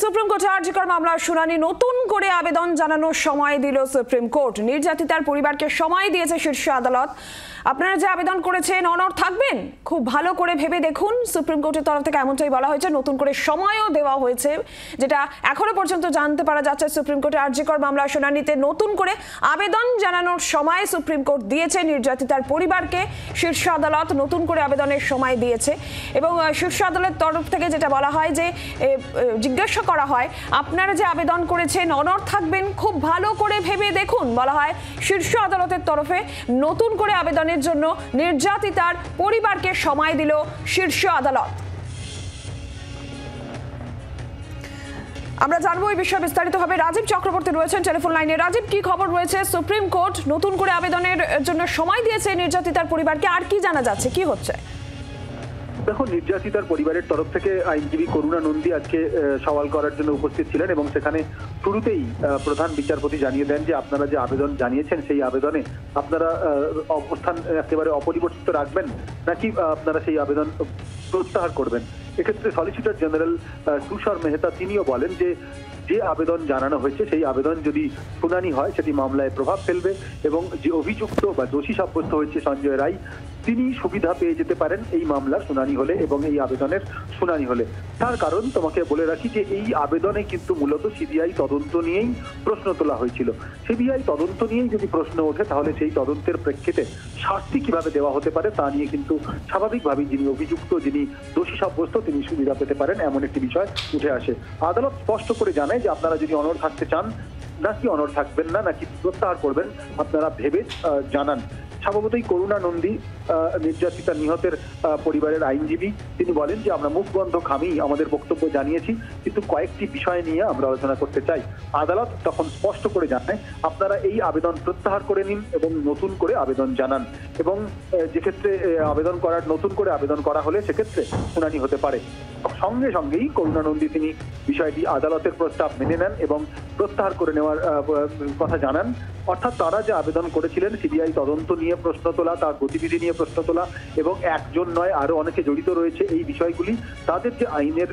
Supreme কোর্টে আরজিকর মামলার শুনানি নতুন করে আবেদন জানানোর সময় দিল সুপ্রিম কোর্ট। নির্যাতিতার পরিবারকে সময় দিয়েছে শীর্ষ আদালত। আপনারা যে আবেদন করেছেন অনড় থাকবেন, খুব ভালো করে ভেবে দেখুন। সুপ্রিম কোর্টের তরফ থেকে এমনটাই বলা হয়েছে। নতুন করে সময়ও দেওয়া হয়েছে, যেটা এখনো পর্যন্ত জানতে পারা যাচ্ছে। সুপ্রিম কোর্টে আরজিকর মামলার শুনানিতে নতুন করে আবেদন জানানোর সময় সুপ্রিম কোর্ট দিয়েছে নির্যাতিতার পরিবারকে। শীর্ষ আদালত নতুন করে আবেদনের সময় দিয়েছে এবং শীর্ষ আদালতের তরফ থেকে যেটা বলা হয় যে জিজ্ঞাসা করা হয় আপনারা যে আবেদন করেছেন অনড় থাকবেন, খুব ভালো করে ভেবে দেখুন। বলা হয় শীর্ষ আদালতের তরফে নতুন করে আবেদনের জন্য নির্যাতিতার পরিবারকে সময় দিল শীর্ষ আদালত। আমরা জানবো এই বিষয়ে বিস্তারিতভাবে। রাজীব চক্রবর্তী রয়েছেন টেলিফোন লাইনে। রাজীব, কি খবর রয়েছে? সুপ্রিম কোর্ট নতুন করে আবেদনের জন্য সময় দিয়েছে নির্যাতিতার পরিবারকে, আর কি জানা যাচ্ছে, কি হচ্ছে? দেখো, নির্যাতিতার পরিবারের তরফ থেকে আইনজীবী করুণা নন্দী আজকে সওয়াল করার জন্য উপস্থিত ছিলেন এবং সেখানে শুরুতেই প্রধান বিচারপতি জানিয়ে দেন যে আপনারা যে আবেদন জানিয়েছেন সেই আবেদনে আপনারা অবস্থান একেবারে অপরিবর্তিত রাখবেন নাকি আপনারা সেই আবেদন প্রত্যাহার করবেন। এক্ষেত্রে সলিসিটর জেনারেল তুষার মেহতা তিনিও বলেন যে আবেদন জানানো হয়েছে সেই আবেদন যদি শুনানি হয় সেটি মামলায় প্রভাব ফেলবে এবং যে অভিযুক্ত বা দোষী সাব্যস্ত হয়েছে সঞ্জয় রায়, তিনি সুবিধা পেয়ে যেতে পারেন এই মামলার শুনানি হলে এবং এই আবেদনের শুনানি হলে। তার কারণ তোমাকে বলে রাখি যে এই আবেদনে কিন্তু মূলত সিবিআই তদন্ত নিয়েই প্রশ্ন তোলা হয়েছিল। সিবিআই তদন্ত নিয়েই যদি প্রশ্ন ওঠে তাহলে সেই তদন্তের প্রেক্ষিতে শাস্তি কিভাবে দেওয়া হতে পারে তা নিয়ে কিন্তু স্বাভাবিকভাবেই যিনি অভিযুক্ত, যিনি দোষী সাব্যস্ত, তিনি সুবিধা পেতে পারেন এমন একটি বিষয় উঠে আসে। আদালত স্পষ্ট করে জানায় যে আপনারা যদি অনড় থাকতে চান নাকি অনড় থাকবেন না নাকি প্রত্যাহার করবেন আপনারা ভেবে জানান। স্বভাবতই করুণা নন্দী নির্যাতিতা নিহতের পরিবারের আইনজীবী, তিনি বলেন যে আমরা মুখ বন্ধ খামি আমাদের বক্তব্য জানিয়েছি, কিন্তু কয়েকটি বিষয় নিয়ে আমরা আলোচনা করতে চাই। আদালত তখন স্পষ্ট করে জানায় আপনারা এই আবেদন প্রত্যাহার করে নিন এবং নতুন করে আবেদন জানান এবং যে ক্ষেত্রে নতুন করে আবেদন করা হলে সেক্ষেত্রে শুনানি হতে পারে। সঙ্গে সঙ্গেই করুণা নন্দী তিনি বিষয়টি আদালতের প্রস্তাব মেনে নেন এবং প্রত্যাহার করে নেওয়ার কথা জানান। অর্থাৎ তারা যে আবেদন করেছিলেন সিবিআই তদন্ত নিয়ে প্রশ্ন তোলা, তার গতিবিধি নিয়ে প্রশ্ন তোলা এবং একজন নয় আরো অনেকে জড়িত রয়েছে এই বিষয়গুলি, তাদের যে আইনের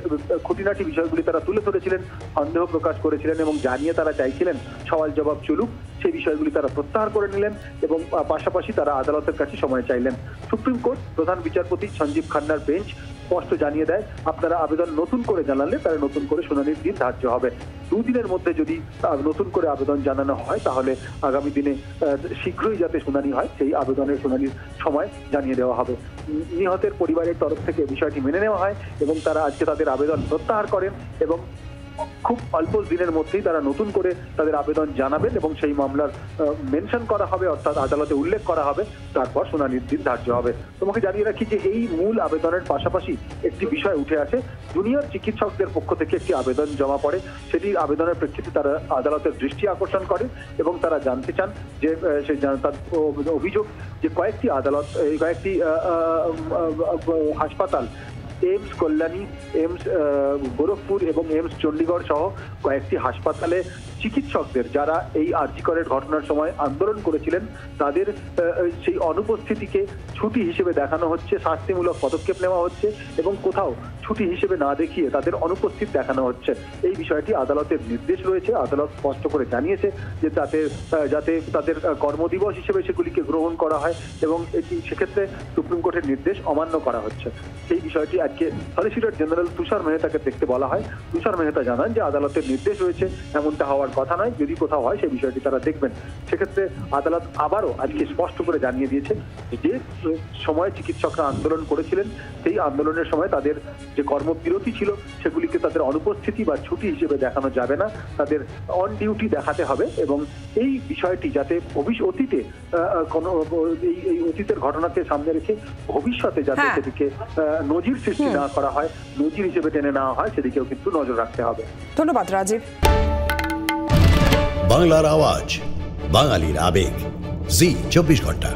খুঁটিনাটি বিষয়গুলি তারা তুলে ধরেছিলেন, সন্দেহ প্রকাশ করেছিলেন এবং জানিয়ে তারা চাইছিলেন সওয়াল জবাব চলুক, সেই বিষয়গুলি তারা প্রত্যাহার করে নিলেন এবং পাশাপাশি তারা আদালতের কাছে সময় চাইলেন। সুপ্রিম কোর্ট প্রধান বিচারপতি সঞ্জীব খান্নার বেঞ্চ স্পষ্ট জানিয়ে দেয় আপনারা আবেদন নতুন করে জানালে তারা নতুন করে শুনানির দিন ধার্য হবে। দুদিনের মধ্যে যদি নতুন করে আবেদন জানানো হয় তাহলে আগামী দিনে শীঘ্রই যাতে শুনানি হয় সেই আবেদনের শুনানির সময় জানিয়ে দেওয়া হবে। নিহতের পরিবারের তরফ থেকে বিষয়টি মেনে নেওয়া হয় এবং তারা আজকে তাদের আবেদন প্রত্যাহার করেন এবং খুব অল্প দিনের মধ্যেই তারা নতুন করে তাদের আবেদন জানাবেন এবং সেই মামলার মেনশন করা হবে, অর্থাৎ আদালতে উল্লেখ করা হবে, তারপর শুনানির দিন ধার্য হবে। তোমাকে জানিয়ে রাখি যে এই মূল আবেদনের পাশাপাশি একটি বিষয় উঠে আসে। জুনিয়র চিকিৎসকদের পক্ষ থেকে একটি আবেদন জমা পড়ে, সেটি আবেদনের প্রেক্ষিতে তারা আদালতের দৃষ্টি আকর্ষণ করে এবং তারা জানতে চান যে তার অভিযোগ যে কয়েকটি হাসপাতাল, এইমস কল্যাণী, এইমস গোরখপুর এবং এইমস চণ্ডীগড় সহ কয়েকটি হাসপাতালে চিকিৎসকদের যারা এই আরজিকরের ঘটনার সময় আন্দোলন করেছিলেন তাদের সেই অনুপস্থিতিকে ছুটি হিসেবে দেখানো হচ্ছে, শাস্তিমূলক পদক্ষেপ নেওয়া হচ্ছে এবং কোথাও ছুটি হিসেবে না দেখিয়ে তাদের অনুপস্থিত দেখানো হচ্ছে। এই বিষয়টি আদালতের নির্দেশ রয়েছে। আদালত স্পষ্ট করে জানিয়েছে যে যাতে তাদের কর্মদিবস হিসেবে সেগুলিকে গ্রহণ করা হয় এবং এটি সেক্ষেত্রে সুপ্রিম কোর্টের নির্দেশ অমান্য করা হচ্ছে। সেই বিষয়টি আজকে সলিসিটর জেনারেল তুষার মেহতাকে দেখতে বলা হয়। তুষার মেহতা জানান যে আদালতের নির্দেশ রয়েছে, এমনটা হওয়ার কথা নয়, যদি কোথাও হয় সেই বিষয়টি তারা দেখবেন। সেক্ষেত্রে আদালত আবারও আজকে স্পষ্ট করে জানিয়ে দিয়েছে যে সময় চিকিৎসকরা আন্দোলন করেছিলেন সেই আন্দোলনের সময় তাদের যে কর্মবিরতি ছিল সেগুলিকে তাদের অনুপস্থিতি বা ছুটি হিসেবে দেখানো যাবে না, তাদের অন ডিউটি দেখাতে হবে এবং এই বিষয়টি যাতে অতীতে কোনো এই অতীতের ঘটনাকে সামনে রেখে ভবিষ্যতে যাতে সেদিকে নজির সৃষ্টি না করা হয়, নজির হিসেবে টেনে নেওয়া হয়, সেদিকেও কিন্তু নজর রাখতে হবে। ধন্যবাদ রাজীব। বাংলার আওয়াজ, বাঙালির আবেগ, জি 24 ঘন্টা।